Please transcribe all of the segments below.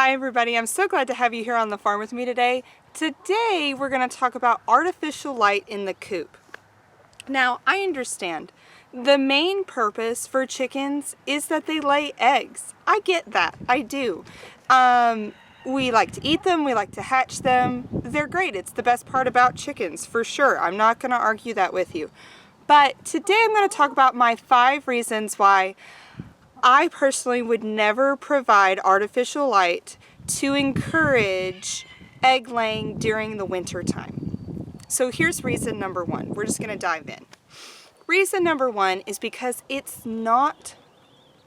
Hi everybody, I'm so glad to have you here on the farm with me today. Today we're going to talk about artificial light in the coop. Now I understand the main purpose for chickens is that they lay eggs. I get that, I do. We like to eat them, we like to hatch them. They're great, it's the best part about chickens for sure. I'm not going to argue that with you. But today I'm going to talk about my 5 reasons why I personally would never provide artificial light to encourage egg laying during the winter time. So here's reason number 1. We're just going to dive in. Reason number 1 is because it's not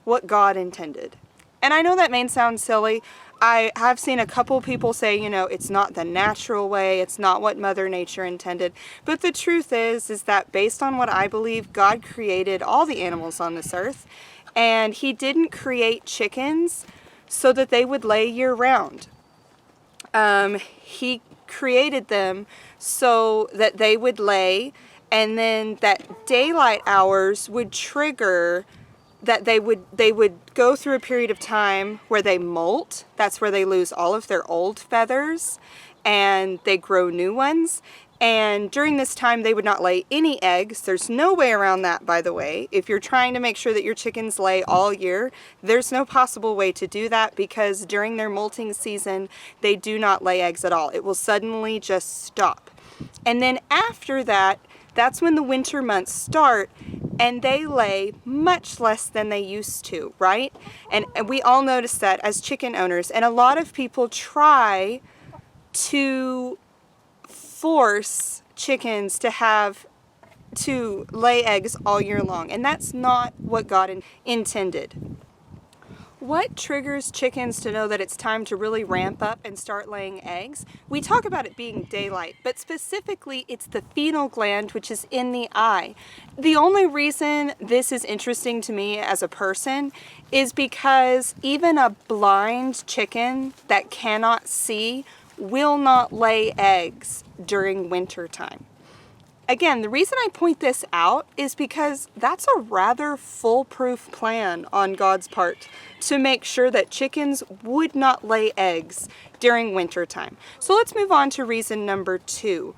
what God intended. And I know that may sound silly. I have seen a couple people say, it's not the natural way, it's not what Mother Nature intended. But the truth is that based on what I believe, God created all the animals on this earth. And He didn't create chickens so that they would lay year-round. He created them so that they would lay, and then that daylight hours would trigger that they would go through a period of time where they molt. That's where they lose all of their old feathers and they grow new ones. And during this time, they would not lay any eggs. There's no way around that, by the way. If you're trying to make sure that your chickens lay all year, there's no possible way to do that because during their molting season, they do not lay eggs at all. It will suddenly just stop. And then after that, that's when the winter months start and they lay much less than they used to, right? And we all notice that as chicken owners. And a lot of people try to force chickens to lay eggs all year long, and that's not what God intended. What triggers chickens to know that it's time to really ramp up and start laying eggs? We talk about it being daylight, but specifically it's the pineal gland, which is in the eye. The only reason this is interesting to me as a person is because even a blind chicken that cannot see will not lay eggs during winter time. Again, the reason I point this out is because that's a rather foolproof plan on God's part to make sure that chickens would not lay eggs during winter time. So let's move on to reason number 2.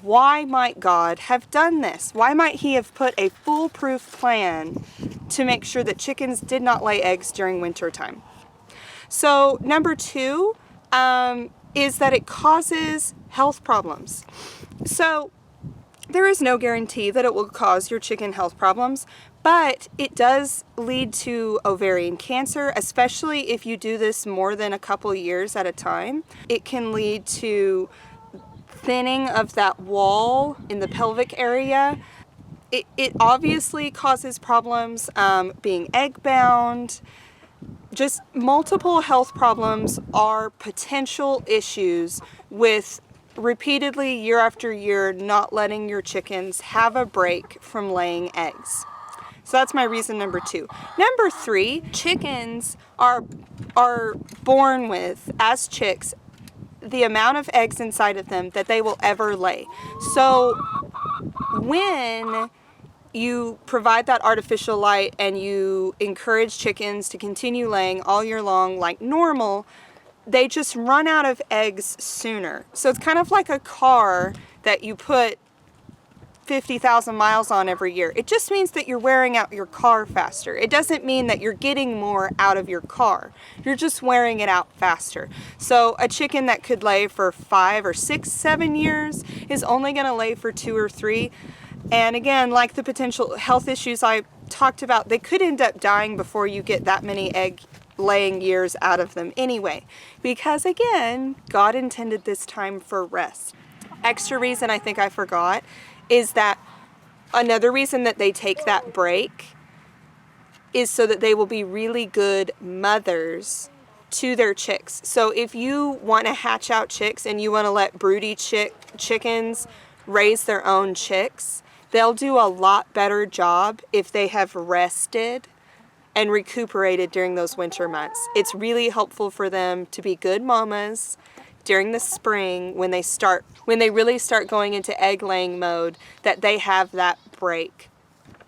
Why might God have done this? Why might He have put a foolproof plan to make sure that chickens did not lay eggs during winter time? So number 2, is that it causes health problems. So there is no guarantee that it will cause your chicken health problems, but it does lead to ovarian cancer, especially if you do this more than a couple years at a time. It can lead to thinning of that wall in the pelvic area. It obviously causes problems being egg-bound. Just multiple health problems are potential issues with repeatedly year after year not letting your chickens have a break from laying eggs. So that's my reason number 2. Number 3, chickens are born with, as chicks, the amount of eggs inside of them that they will ever lay. So when you provide that artificial light and you encourage chickens to continue laying all year long like normal, they just run out of eggs sooner. So it's kind of like a car that you put 50,000 miles on every year. It just means that you're wearing out your car faster. It doesn't mean that you're getting more out of your car. You're just wearing it out faster. So a chicken that could lay for 5 or 6, 7 years is only going to lay for 2 or 3. And again, like the potential health issues I talked about, they could end up dying before you get that many egg laying years out of them anyway. Because again, God intended this time for rest. Extra reason I think I forgot is that another reason that they take that break is so that they will be really good mothers to their chicks. So if you want to hatch out chicks and you want to let broody chickens raise their own chicks, they'll do a lot better job if they have rested and recuperated during those winter months. It's really helpful for them to be good mamas during the spring when they really start going into egg laying mode, that they have that break.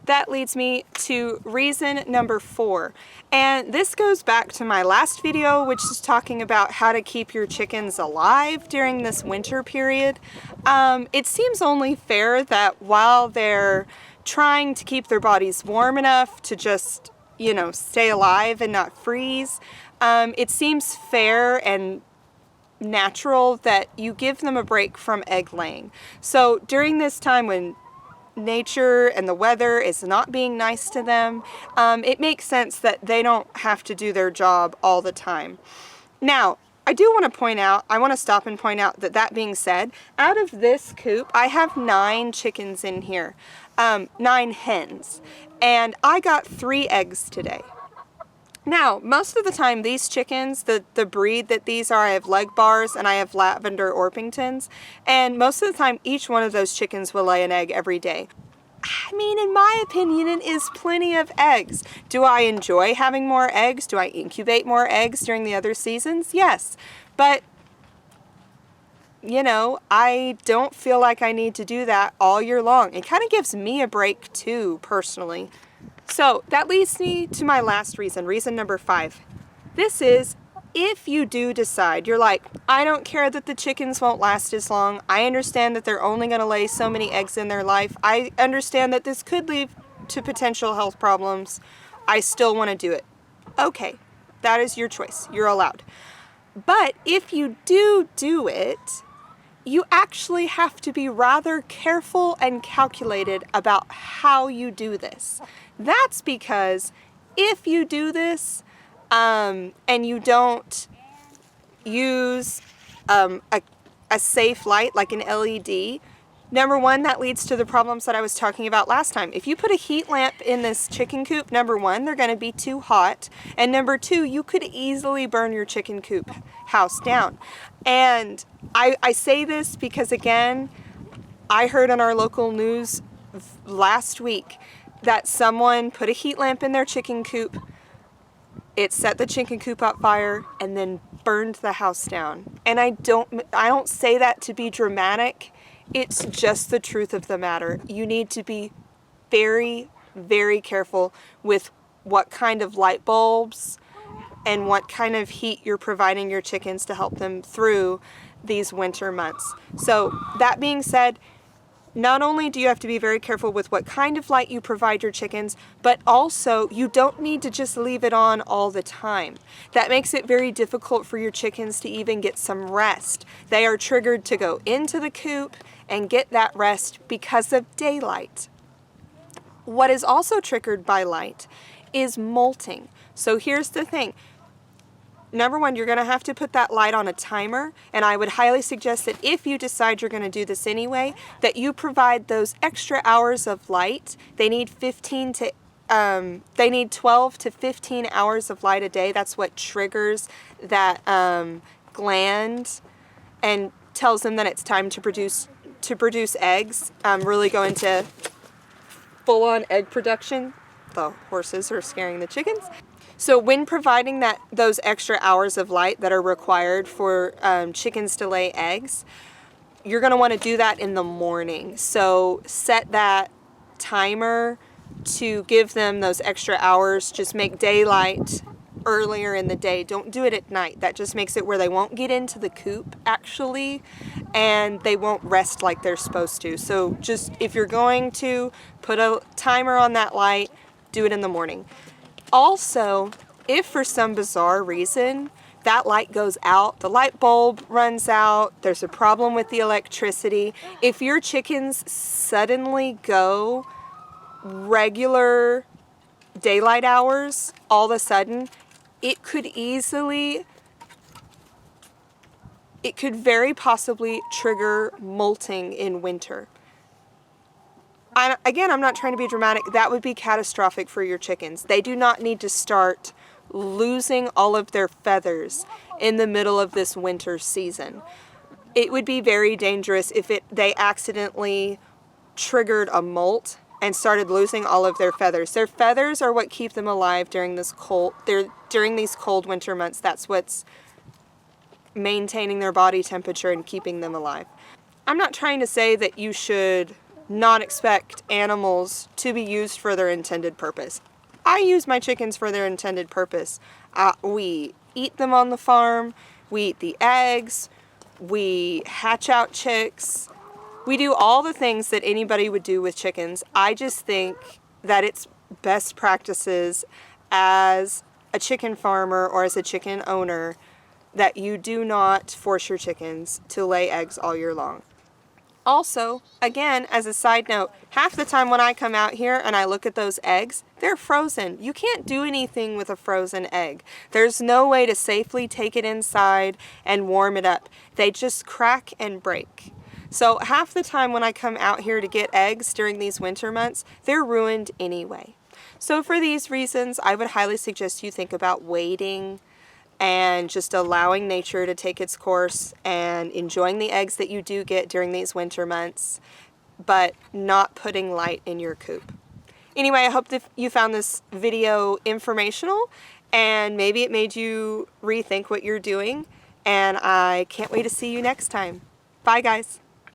that leads me to reason number 4. And this goes back to my last video, which is talking about how to keep your chickens alive during this winter period. It seems only fair that while they're trying to keep their bodies warm enough to just, you know, stay alive and not freeze, it seems fair and natural that you give them a break from egg laying. So during this time when nature and the weather is not being nice to them, it makes sense that they don't have to do their job all the time. Now, I do want to point out, I want to stop and point out that that being said, out of this coop, I have 9 chickens in here, 9 hens, and I got 3 eggs today. Now, most of the time these chickens, the breed that these are, I have leg bars and I have lavender Orpingtons, and most of the time each one of those chickens will lay an egg every day. I mean, in my opinion, it is plenty of eggs. Do I enjoy having more eggs? Do I incubate more eggs during the other seasons? Yes, but you know, I don't feel like I need to do that all year long. It kind of gives me a break too, personally. So that leads me to my last reason, reason number 5. This is, if you do decide, you're like, I don't care that the chickens won't last as long. I understand that they're only going to lay so many eggs in their life. I understand that this could lead to potential health problems. I still want to do it. Okay, that is your choice. You're allowed. But if you do it, you actually have to be rather careful and calculated about how you do this. That's because if you do this and you don't use a safe light like an LED, number 1, that leads to the problems that I was talking about last time. If you put a heat lamp in this chicken coop, number 1, they're going to be too hot, and number 2, you could easily burn your chicken coop house down. And I say this because, again, I heard on our local news last week that someone put a heat lamp in their chicken coop, it set the chicken coop on fire, and then burned the house down. And I don't say that to be dramatic. It's just the truth of the matter. You need to be very, very careful with what kind of light bulbs and what kind of heat you're providing your chickens to help them through these winter months. So that being said, not only do you have to be very careful with what kind of light you provide your chickens, but also you don't need to just leave it on all the time. That makes it very difficult for your chickens to even get some rest. They are triggered to go into the coop and get that rest because of daylight. What is also triggered by light is molting. So here's the thing. Number 1, you're going to have to put that light on a timer, and I would highly suggest that if you decide you're going to do this anyway, that you provide those extra hours of light. They need 12 to 15 hours of light a day. That's what triggers that gland and tells them that it's time to produce eggs. Really go into full-on egg production. The horses are scaring the chickens. So when providing those extra hours of light that are required for chickens to lay eggs, you're going to want to do that in the morning. So set that timer to give them those extra hours. Just make daylight earlier in the day. Don't do it at night. That just makes it where they won't get into the coop actually, and they won't rest like they're supposed to. So just if you're going to put a timer on that light, do it in the morning. Also, if for some bizarre reason that light goes out, the light bulb runs out, there's a problem with the electricity, if your chickens suddenly go regular daylight hours all of a sudden, it could very possibly trigger molting in winter. Again, I'm not trying to be dramatic. That would be catastrophic for your chickens. They do not need to start losing all of their feathers in the middle of this winter season. It would be very dangerous if they accidentally triggered a molt and started losing all of their feathers. Their feathers are what keep them alive during these cold winter months. That's what's maintaining their body temperature and keeping them alive. I'm not trying to say that you should not expect animals to be used for their intended purpose. I use my chickens for their intended purpose. We eat them on the farm, we eat the eggs, we hatch out chicks. We do all the things that anybody would do with chickens. I just think that it's best practices as a chicken farmer or as a chicken owner that you do not force your chickens to lay eggs all year long. Also, again, as a side note, half the time when I come out here and I look at those eggs, they're frozen. You can't do anything with a frozen egg. There's no way to safely take it inside and warm it up. They just crack and break. So half the time when I come out here to get eggs during these winter months, they're ruined anyway. So for these reasons, I would highly suggest you think about waiting and just allowing nature to take its course and enjoying the eggs that you do get during these winter months, but not putting light in your coop. Anyway, I hope that you found this video informational and maybe it made you rethink what you're doing, and I can't wait to see you next time. Bye guys.